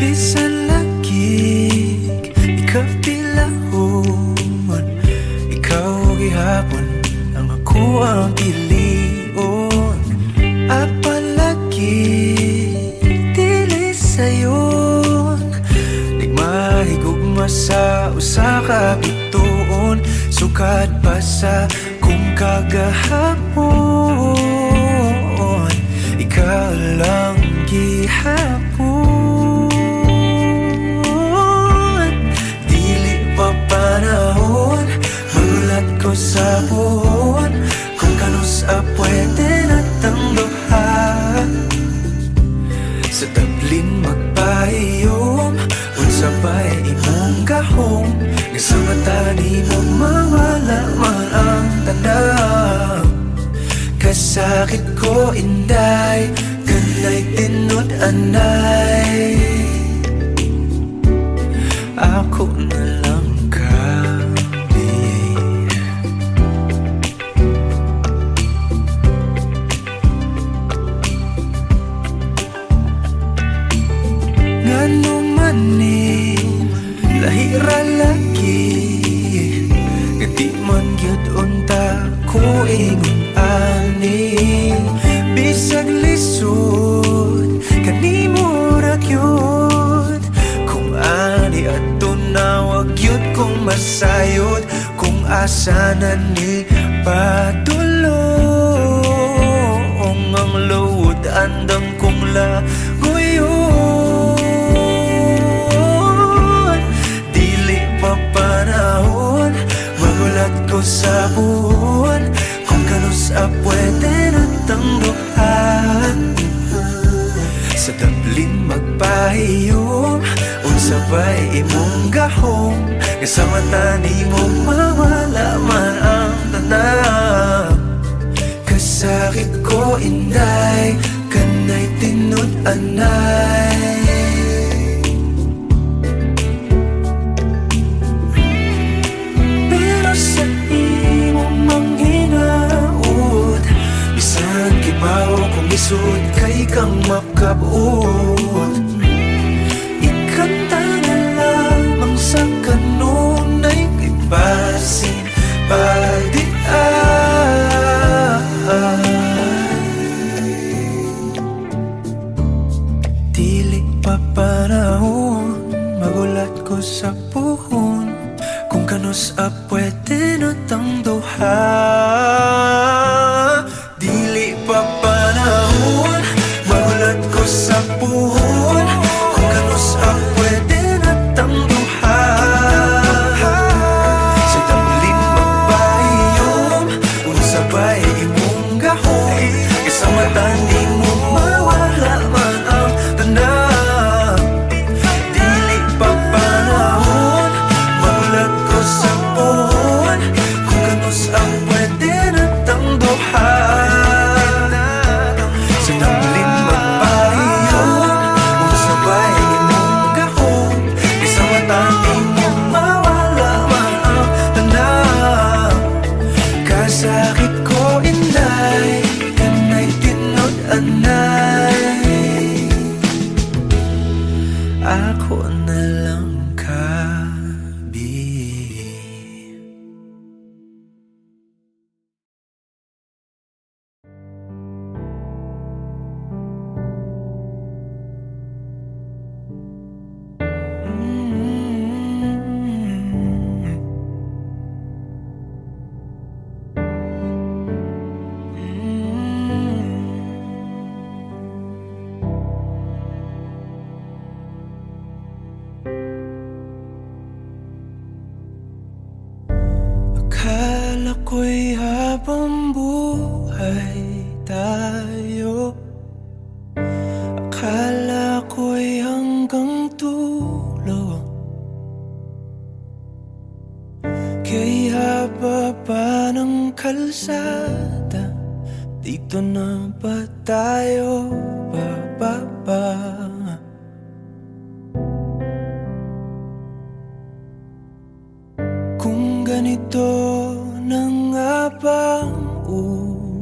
Bisan lagig ikapilahon, ikaw gihapon ang ako ang pilion. Apalagi dili sayon, di mahigugma sa usa ka bituon. Sukad pa sa kung kagahapon, ikaw lang gihapon. Dili pa panahon, magulat ko sa buhon, kung kanus pwede natang duha. Sa tablin magpahiyom, unsa ba'y imong gahom, nga sa mata ni mo mawala man ang tanaw. Kasakit ko inday, kanay tinod anay, ako na lang kami. Ngano man ni lahira lagi, nga di man gyud unta ko ingon ani. Bisag lisod kanimo ra gyud, kung ani adto na wag gyud kong masayod. Kung asa na ni padulong ang luod, andam kong laguyon. Dili pa panahon, magulat ko sa buhon, kung kanus pwede natang duhan. Sa tablin magpahiyom, unsa ba'y imong gahom, nga sa mata ni mo mawala man ang tanaw. Kasakit ko inday, kanay tinod anay, pero sa imong manghinaot, bisan kibaw kung isod kay kang makabot. Ikanta na lamang sa kanunay kay basin pagdiay. Dili pa panahon, magulat ko sa puhon, kung kanus pwede natang duha. Dili pa panahon, magulat ko sa puhon, kung kanus pwede natang duha. Sa tablin magpahiyom, unsa ba'y imong gahom, isa mata ni mo mawala man ang tanaw. Dili pa panahon, magulat ko sa puhon, kung kanus pwede natang duha. Sa tablin magpahiyom, unsa ba'y imong gahom, isa mata ni mo mawala man ang tanaw. Kasakit ko inday, kanay tinod anay, ako na lang kabi. Akala ko'y habang buhay tayo, akala ko'y hanggang dulo, kay haba pa ng kalsada, dito na ba tayo bababa? Kung ganito na nga bang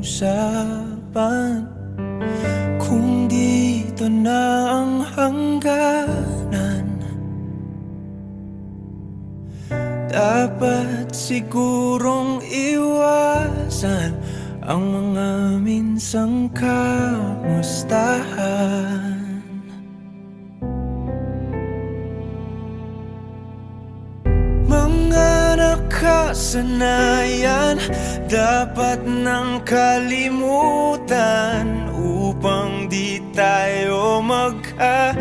usapan, kung dito na walang hangganan. Dapat sigurong iwasan ang mga minsang kamustahan. Mga nakasanayan dapat nang kalimutan upang di tayo magkasakitan.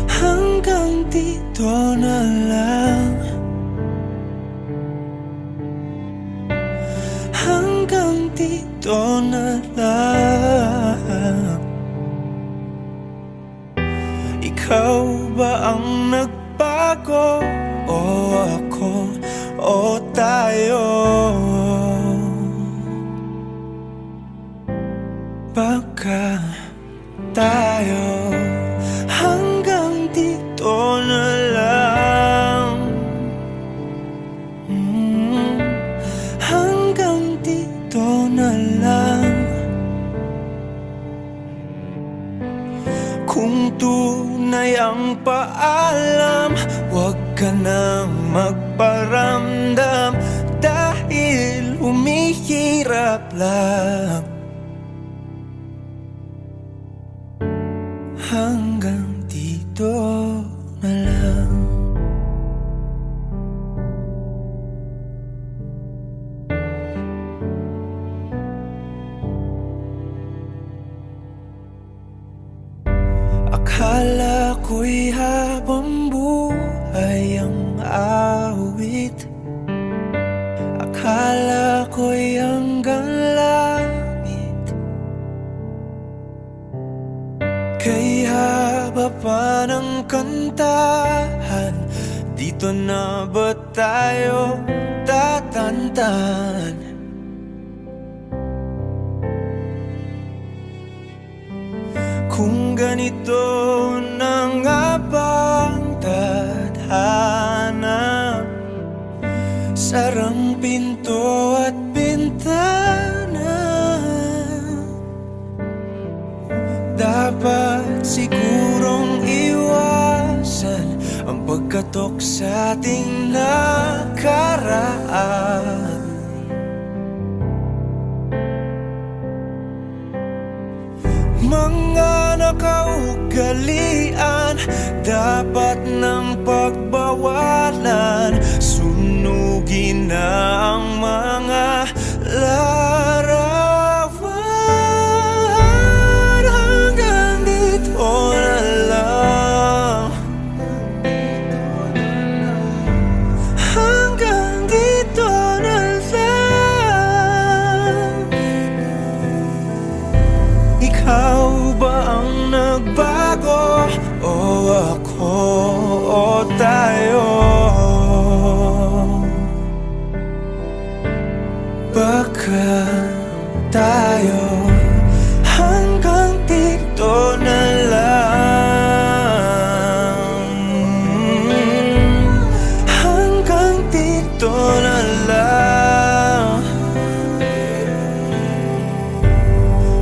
Hanggang dito na lang, hanggang dito na lang. Ikaw ba ang nagbago o ako o tayo? Baka tayo. Hanggang dito na lang, hanggang dito na lang. Kung tunay ang paalam, huwag ka nang magparamdam, dahil humihirap lang. Hanggang dito na lang. Akala ko'y habang buhay ang awit, akala ko'y hanggang langit. Kay haba pa ng kantahan, dito na ba tayo tatantan? Kung ganito na nga bang tadhana, sarang pinto at bintana. Dapat sigurong iwasan ang pagkatok sa ating nakaraan. Mga nakaugalian dapat ng pagbawalan, sunugin na ang mga larawan. Hanggang dito na lang, hanggang dito na lang. Ikaw ba ang nagbago o ako o tayo? Baka tayo. Hanggang dito na lang, hanggang dito na lang.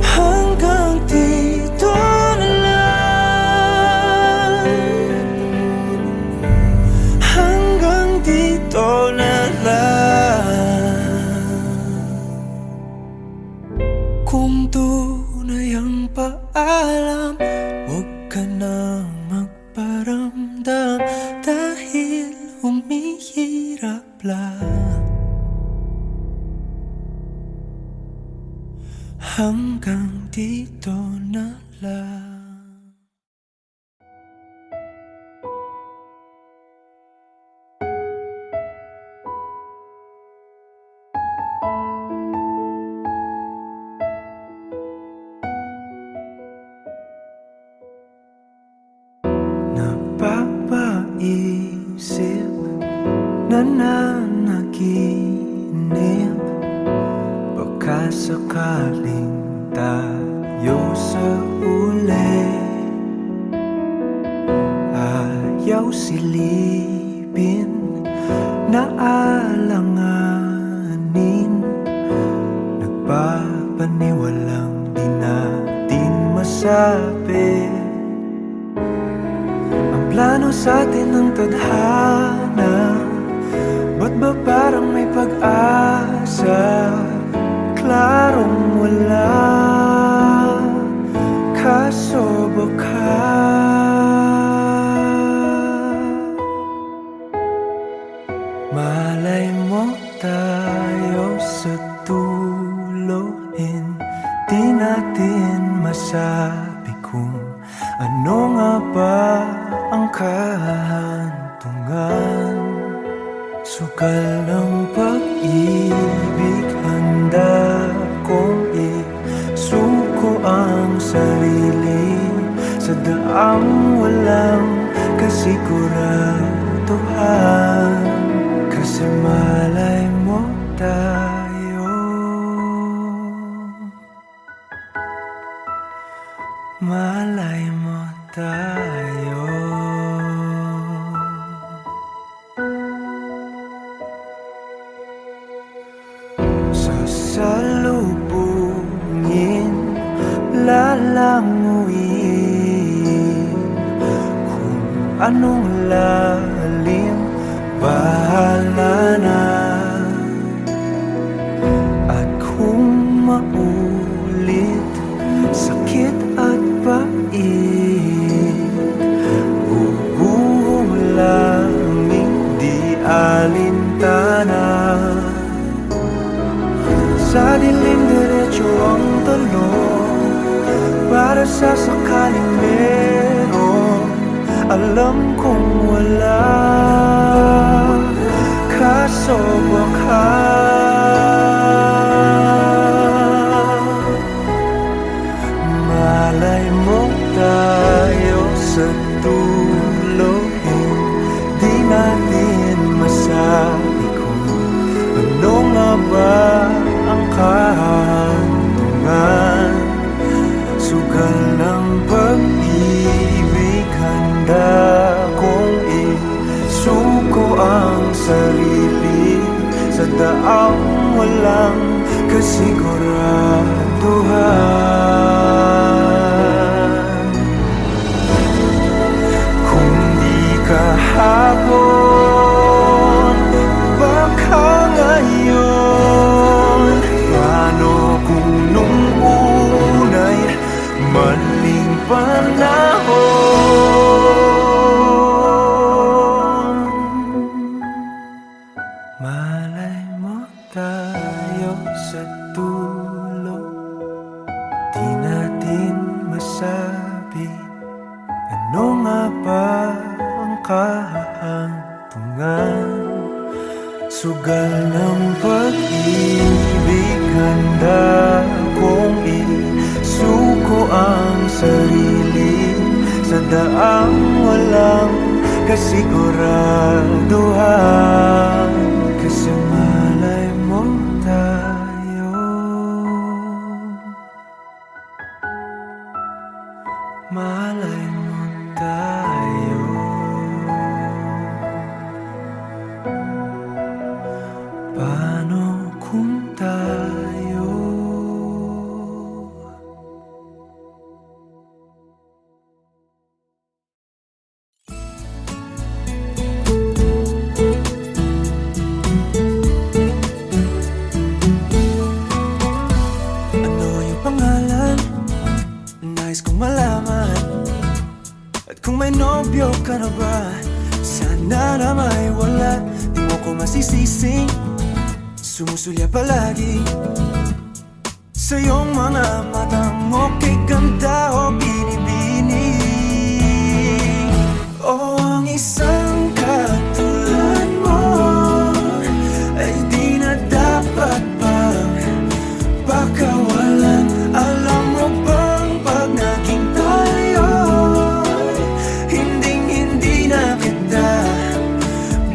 Hanggang dito na lang, hanggang dito na lang. Kung tunay ang paalam, huwag ka nang magparamdam, dahil humihirap lang. Hanggang dito na lang. Napapaisip, nananaginip, baka sakaling tayo sa uli. Ayaw silipin na alanganin paniwalang di natin masabi. Ang plano sa atin ng tadhana, ba't ba parang may pag-asa? Klarong wala, kaso baka malay mo tayo sa dulo. Hindi natin masabi kung ano nga ba ang kahantungan. Sukal ng pag-ibig, handa kong isuko ang sarili sa daang walang kasiguraduhan. Kasi malay mo tayo, malay mo tayo. Sasalubungin, lalanguin, kung anong lalim, bahala na. At kung maulit, sakit at pait, bubuhong langing di alintana. Sa dilim diretso ang talon, para sa sakaling meron. Alam kong wala, kaso baka malay mo tayo sa dulo. Hindi natin masabi kung ano nga ba ang kahantungan. Sugal ng pag-ibig, handa kong isuko ang sarili sa daang walang kasiguraduhan. Kung di kahapon, baka ngayon. Paano kung nung unay maling panahon? Malay mo tayo sa dulo. Di natin masabi ano nga ba ang kahantungan. Sugal ng pag-ibig, handa kong isuko ang sarili sa daang walang kasiguraduhan. Kasi malay mo tayo, malay mo tayo. Paano kung tayo ano yung pangalan? Nais kong malaman. At kung may nobyo ka na ba, sana na may wala. Di mo ko masisising sumusulya palagi sa iyong mga matang okay ganda o binibini. O ang isang katulad mo ay di na dapat pang pakawalan. Alam mo bang pag naging tayo, hinding-hindi na kita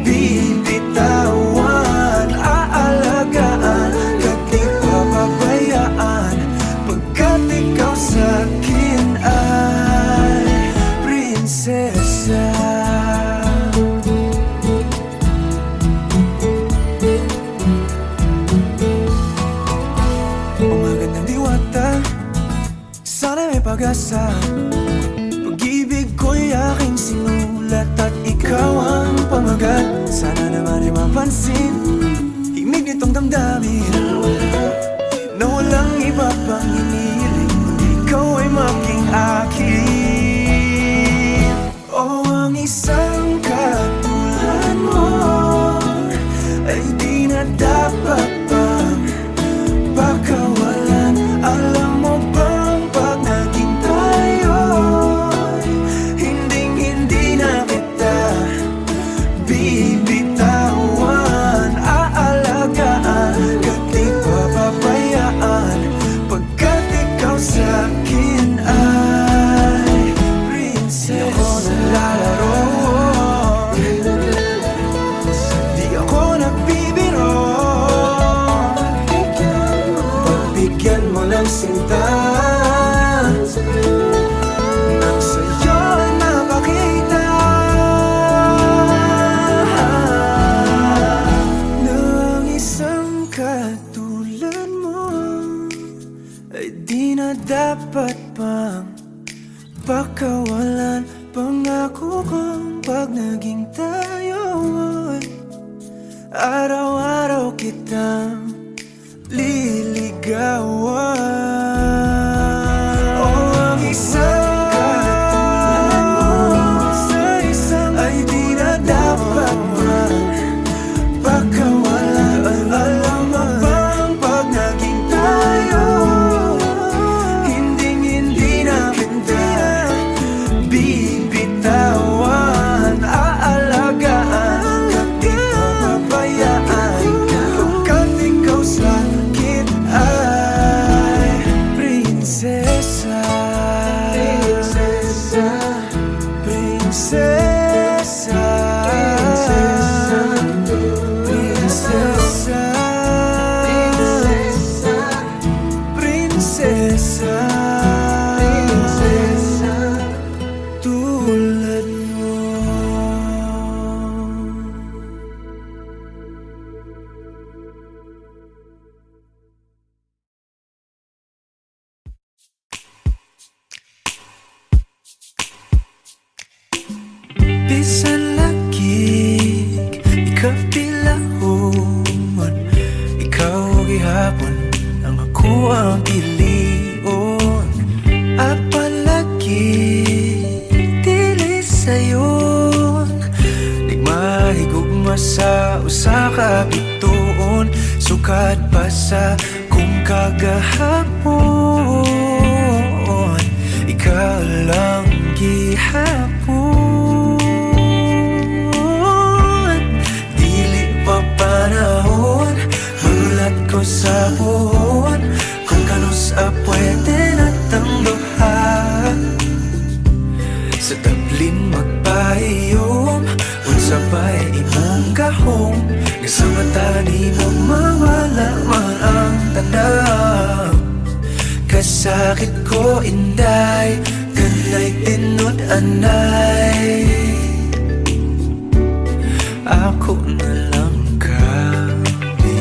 bibitawan. Aalagaan at di pababayaan, pagkat ikaw sa'kin ay pag-asa. Pag-ibig ko'y aking sinulat at ikaw ang pamagat. Sana naman ay mapansin himig nitong damdamin na walang iba pang hinihiling kundi ikaw ay maging akin. Oh, ang isang katulad mo ay di na dapat pang pagkawalan. Alam mo bang pag naging tayo'y hinding-hindi na kita bibitawan. Aalagaan at di papabayaan, pagkat ikaw sa'kin ay prinsesa. Di ako naglalaro, di ako nagbibiro. Pagbigyan mo ng sinta nang sa'yo ay mapakita na ang isang katulad mo ay di na dapat pang pagkawalan. Pangako kong pag naging tayo ay araw-araw kitang liligawan. Oh, ang isang katulad mo ay di na dapat pagkawalan. Alam mo bang pag naging tayo hinding-hindi na kita bibitawan. Aalagaan at di papabayaan, pagkat ikaw sa'kin ay prinsesa. Prinsesa, prinsesa, prinsesa, prinsesa, prinsesa, tulad mo. Bisan lagig, ikapilahon, ikaw gihapon ang ako ang pilion. Apalagi dili sayon, di mahigugma sa usa ka bituon. Sukat pa sa kung kagahapon, ikaw lang gihapon. Dili pa panahon, magulat ko sa buhon, kung kanus pwede na tangduhan. Sa tablin magpahiyom, unsa ba'y imong gahom, nga sa mata ni mo mawala man ang tanaw. Kasakit ko inday, kanay tinod anay, ako na lang kami.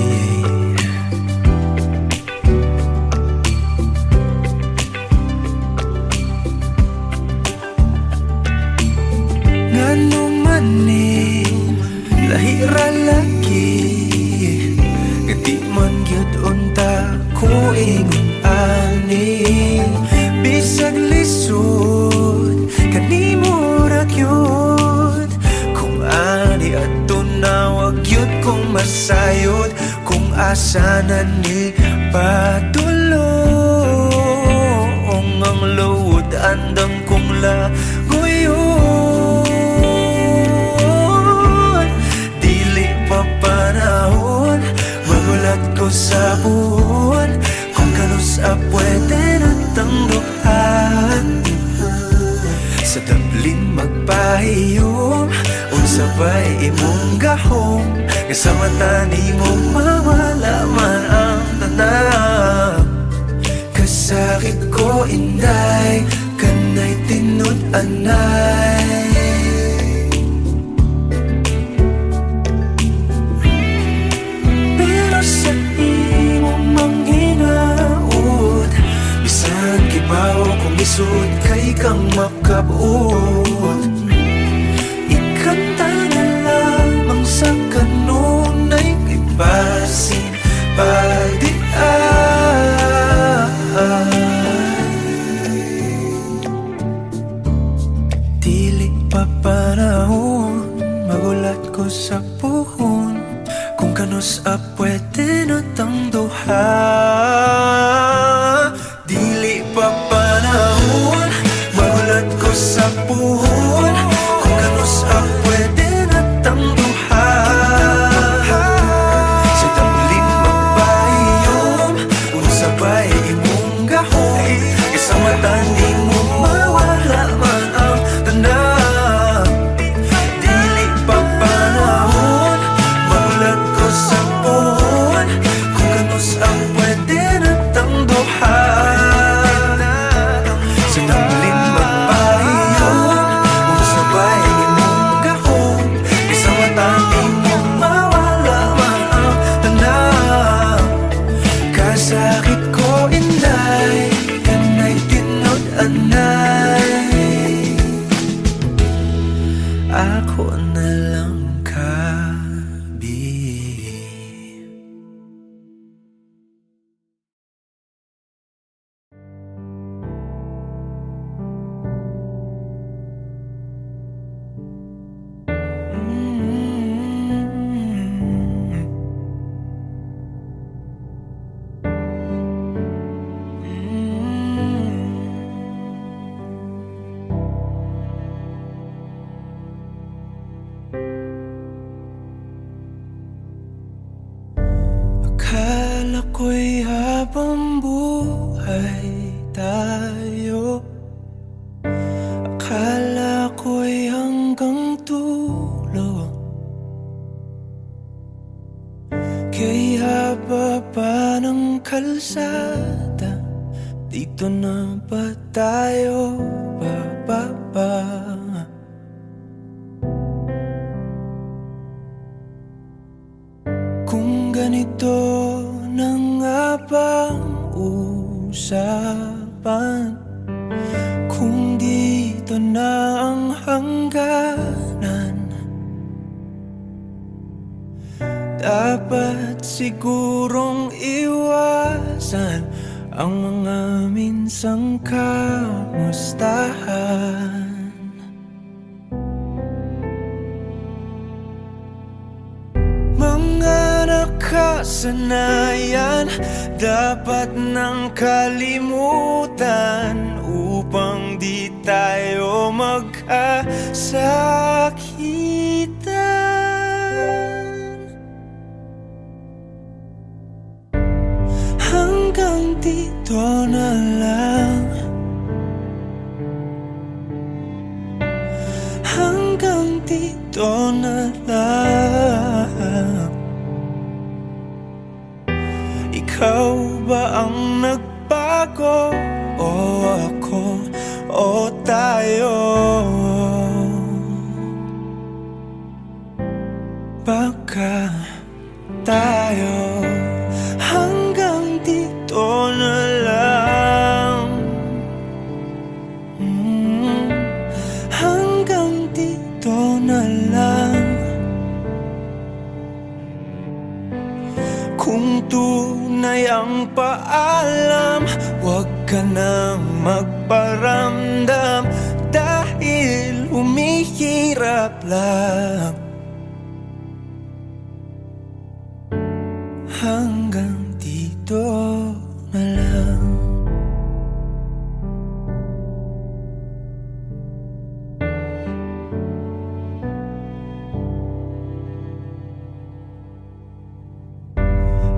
Ngano man ni lahira lagi, nga di man gyud unta ko ingon ani. Bisag lisod kanimo ra gyud, kung ani adto na wag gyud kong masayod. Kung asa na ni padulong ang luod, andam kong lagoyon. Dili pa panahon, magulat ko sa buwan, kung kanus pwede na tangduhan. Sa tablin magpahiyom, unsa ba'y imong gahom, nga sa mata ni mo mawala man ang tanaw. Kasakit ko inday, kanay tinod anay, pero sa imong manghinaot, bisag kibaw kung Isud kay kang makabuot. Ikanta na lamang sa kanunay kay basin dili pa panahon magulat ko sa puhon kung kanus pwede na tang duha. Dili pa panahon magulat ko sa puhon kung kanus pwede na tang duha. Sa tamlin magbayom unsabay imong gahom isa matan di mo mawala man ang tanan. Dili pa panahon magulat ko sa puhon kung kanus pwede na tang duha. Sa tamlin magbayom unsabay imong gahom isa matan di mo mawala man ang tanan. Kasakit ko inday kanay tinod-anay, ako na lang kabi. Akala ko'y habang buhay tayo, akala ko'y hanggang dulo. Kay haba pa ng kalsada, dito na ba tayo bababa? Kung ganito na nga bang usapan, kung dito na ang hangganan, dapat sigurong iwasan ang mga minsang kamustahan. Mga nakasanayan dapat nang kalimutan upang di tayo magkasakitan. Hanggang dito na lang, hanggang dito na lang. Ikaw ba ang nagbago o ako o tayo? Baka tayo hanggang dito na lang, hanggang dito na lang. Kung tunay ang paalam, huwag ka nang magparamdam dahil humihirap lang. Hanggang dito na lang.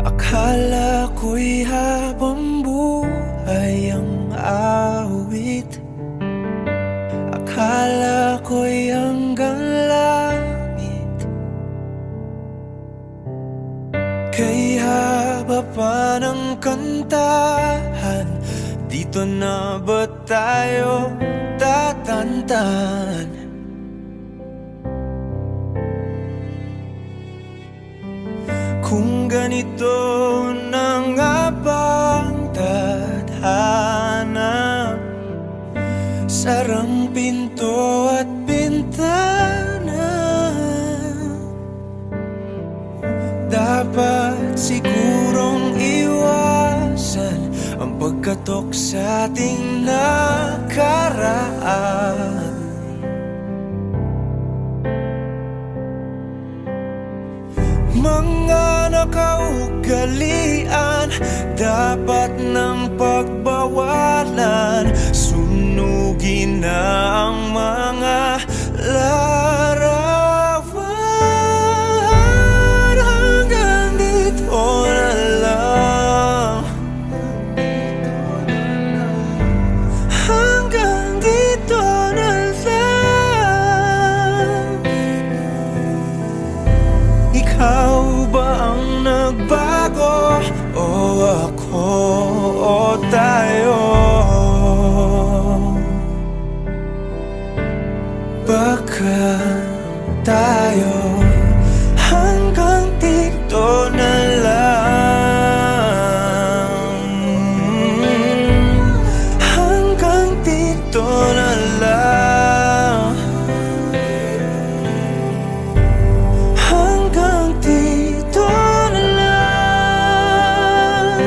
Akala ko'y habang buhay ang awit, akala ko'y hanggang langit. Kay haba pa ng kantahan, dito na ba tayo tatantan? Kung ganito na nga bang tadhana, pinto at bintana. Dapat sigurong iwasan ang pagkatok sa ating nakaraan. Mga nakaugalian dapat ng pagbawalan. Sunugin na ang mga larawan. Hanggang dito na lang. Hanggang dito na lang. Ikaw ba ang nagbago? O ako o tayo? Baka tayo hanggang dito na lang. Hanggang dito na lang. Hanggang dito na lang.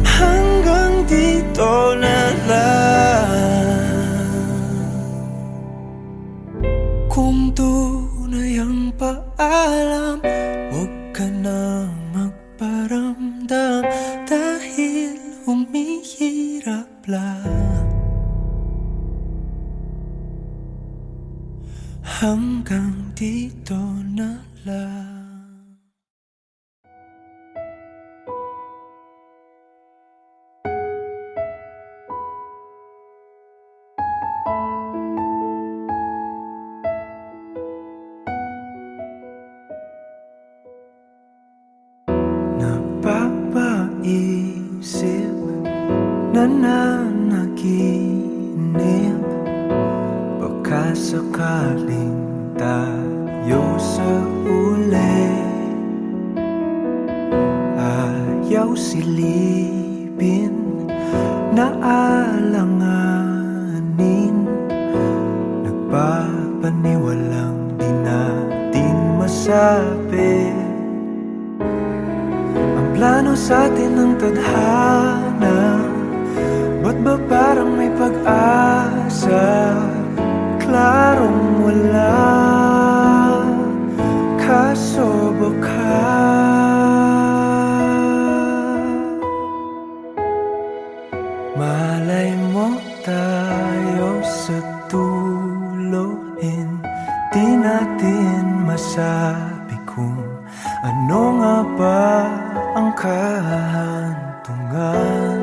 Hanggang dito na lang. Kung tunay ang paalam, huwag ka nang magparamdam, dahil humihirap lang. Hanggang dito na lang. Napapaisip, nananaginip, baka sakaling tayo sa uli. Ayaw silipin, naalanganin, nagpapaniwalang di natin masabi. Ang plano sa atin ng tadhana, ba't ba parang may pag-asa? Klarong wala, kaso baka malay mo tayo sa dulo. Hindi natin masabi kung ano nga ba ang kahantungan.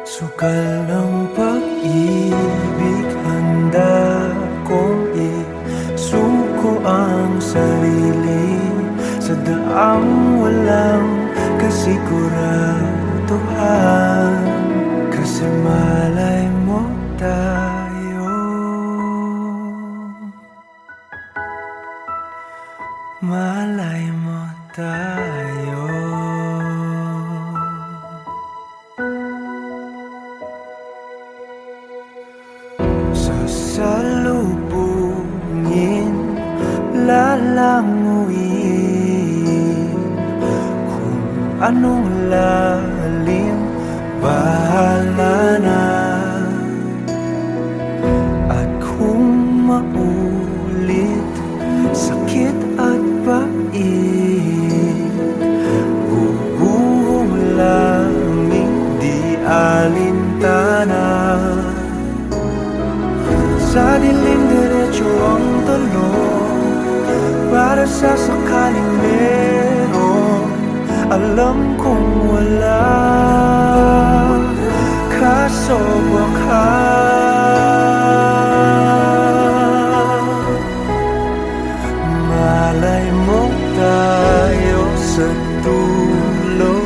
Sukal ng pag-ibig, handa kong isuko ang sarili sa daang walang kasiguraduhan. Kasi malay mo tayo, malay mo tayo. Sasalubungin, lalanguin, kung anong lalim, bahala na. At kung maulit, sakit at pait, bubuhong langing di alintana. Sa dilim diretso ang talon, para sa sakaling meron. Alam kong wala, kaso baka malay mo tayo sa dulo.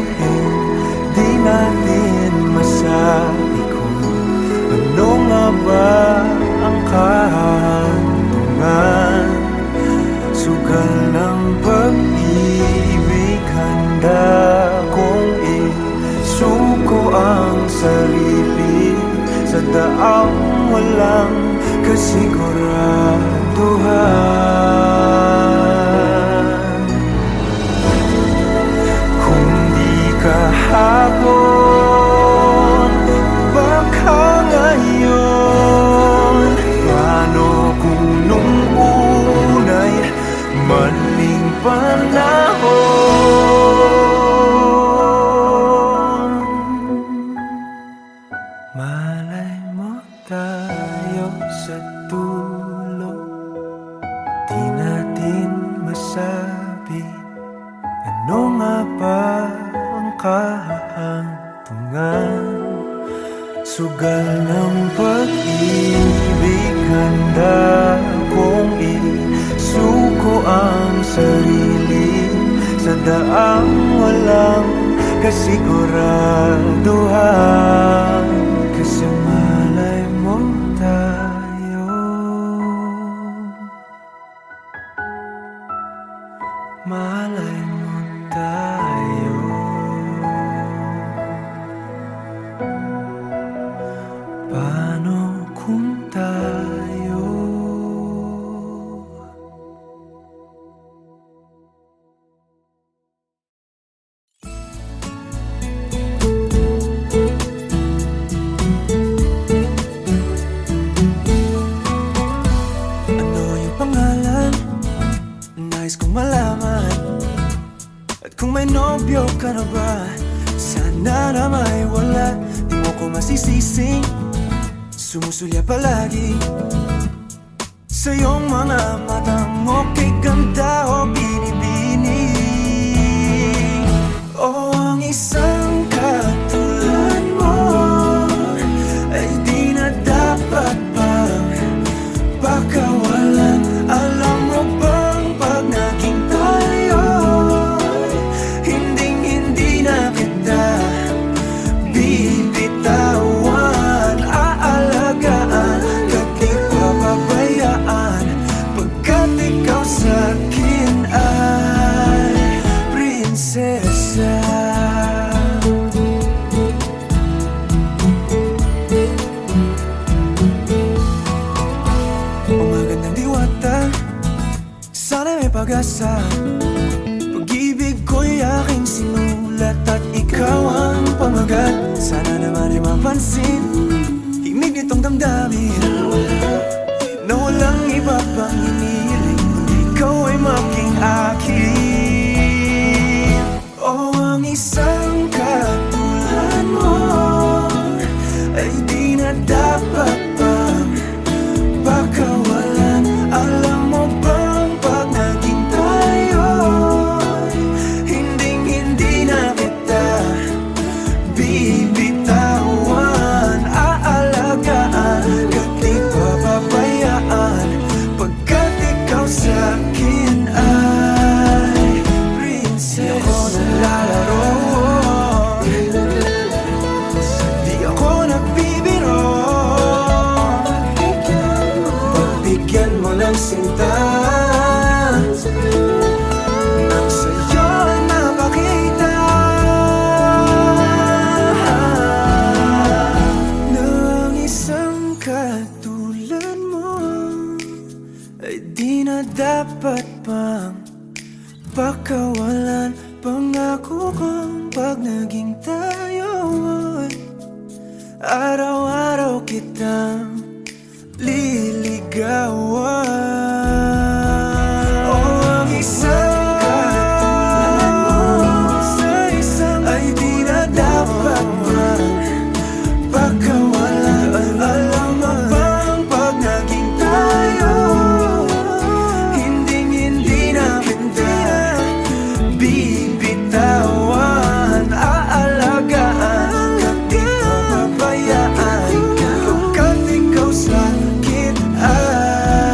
Di natin masabi kung ano nga ba ang kahantungan. Sugal ng pag-ibig, handa kong isuko ang sarili sa sa daang walang kasiguraduhan. Kung di kahapon, baka ngayon. Paano kung nung unay maling panahon? Malay mo tayo sa dulo, di natin masabi ano nga ba ang kahantungan. Sugal ng pag-ibig, handa kong isuko ang sarili sa daang walang kasiguraduhan. Kasi malay mo tayo, malay mo tayo. Paano kung tayo? Ano yung pangalan? Nais kong malaman. At kung may nobyo ka na ba, sana na may wala. Di mo ko masisising sumusulya palagi sa iyong mga mata mo. Kay ganda o binibini, o ang isang katulad mo ay di na dapat pang pakawalan. Alam mo bang pag naging tayo, hinding-hindi na kita bibitawan. Aalagaan ka't di papabayaan, pagkat ikaw sa'kin ay prinsesa. O magandang diwata, sana may pag-asa. Pag-ibig ko'y aking sinulat at ikaw ang pamagat. Sana naman ay mapansin himig nitong damdamin na walang iba pang hinihiling kundi ikaw ay maging akin. O ang isang katulad mo ay di na dapat pang pakawalan. Alam mo bang pag naging tayo, hinding-hindi na kita bibitawan. Aalagaan ka't di papabayaan, pagkat ikaw sa'kin ay prinsesa. Di ako naglalaro, di ako nagbibiro. Pagbigyan mo ng sinta, nang sa'yo napakita ng isang katulad mo ay di na dapat pang pakawalan. Pangako kong pag naging tayo, araw-araw kitang liligawan. O ang isang katulad mo sa isang ay di na dapat pang pakawalan. Alam mo bang pag naging tayo, hinding-hindi na kita bibitawan. Aalagaan ka't di papabayaan, pagkat ikaw sa'kin ay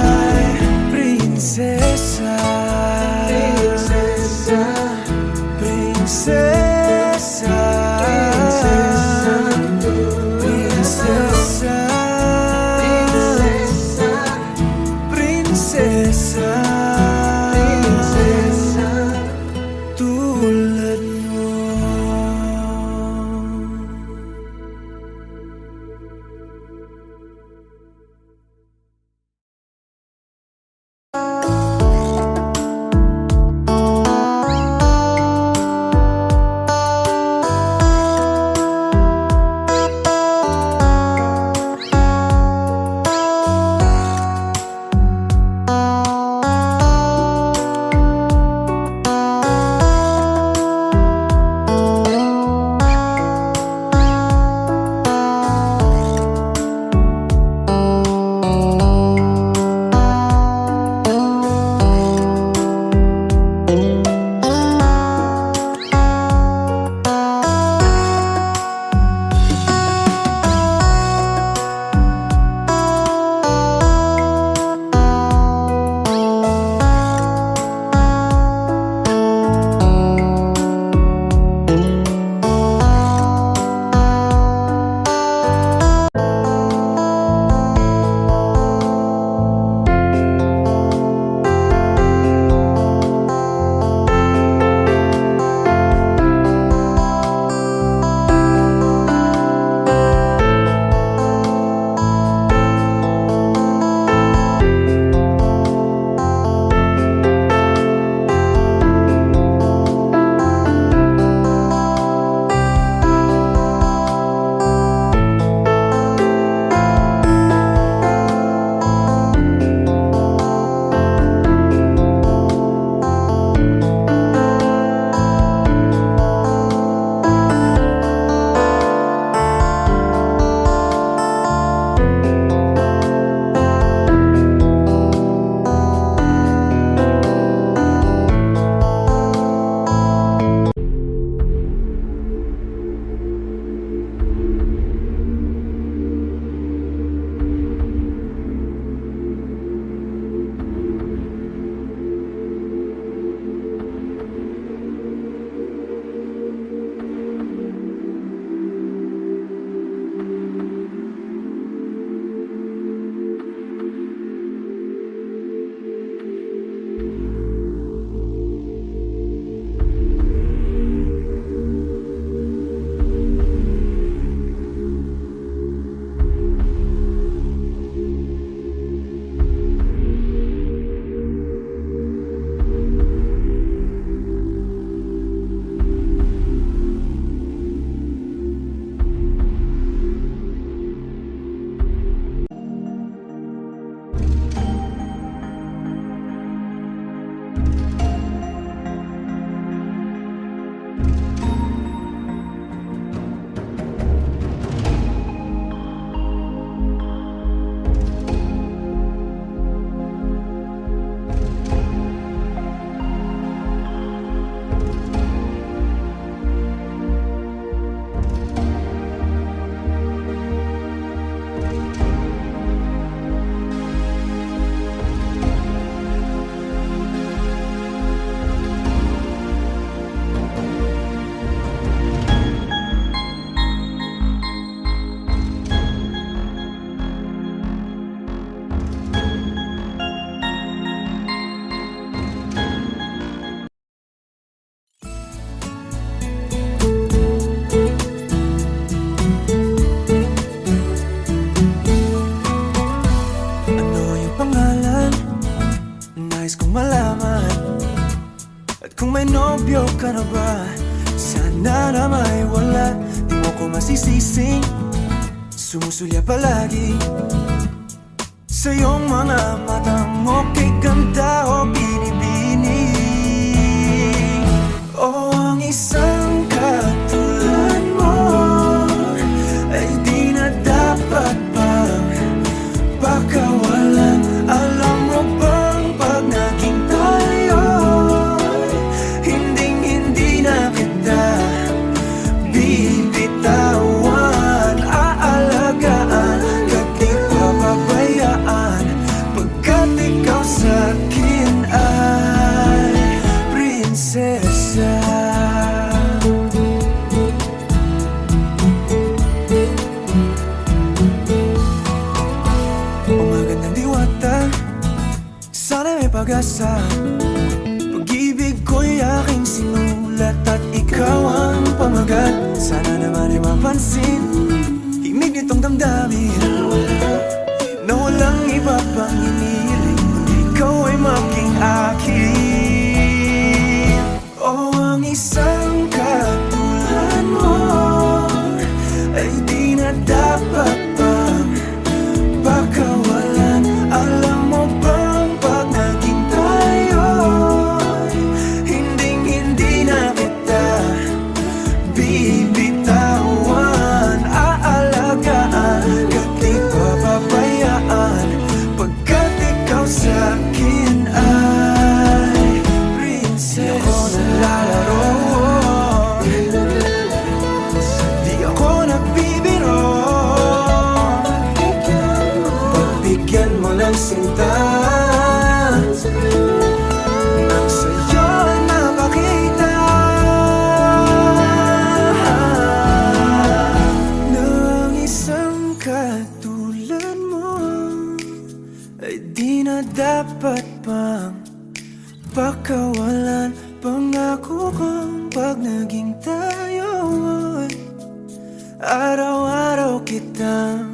ka na ba? Sana na may wala, di mo ko masisising sumusulya palagi sa iyong mga matang okay ganda o binibini. O ang isang katulad mo ay di na dapat pang pakawalan. Alam mo bang pag naging tayo, hinding-hindi na kita bibitawan. Aalagaan ka't di papabayaan, pagkat ikaw sa'kin ay prinsesa. Umagandang diwata, sana may pag-asa. Pag-ibig ko'y aking sinulat at ikaw ang pamagat. Sana naman ay mapansin himig nitong damdamin na walang iba pang iniling kundi ikaw ay maging akin. O ang isang katulad mo ay di na dapat pang pakawalan. Alam mo bang pag naging tayo, hinding-hindi na kita bibitawan. Aalagaan ka't di papabayaan, pagkat ikaw sa'kin ay prinsesa. Di ako naglalaro, di ako nagbibiro. Pagbigyan mo ng sinta, nang sa'yo ay mapakita na ang isang katulad mo ay di na dapat pang pakawalan. Pangako kong pag naging tayo ay araw-araw kitang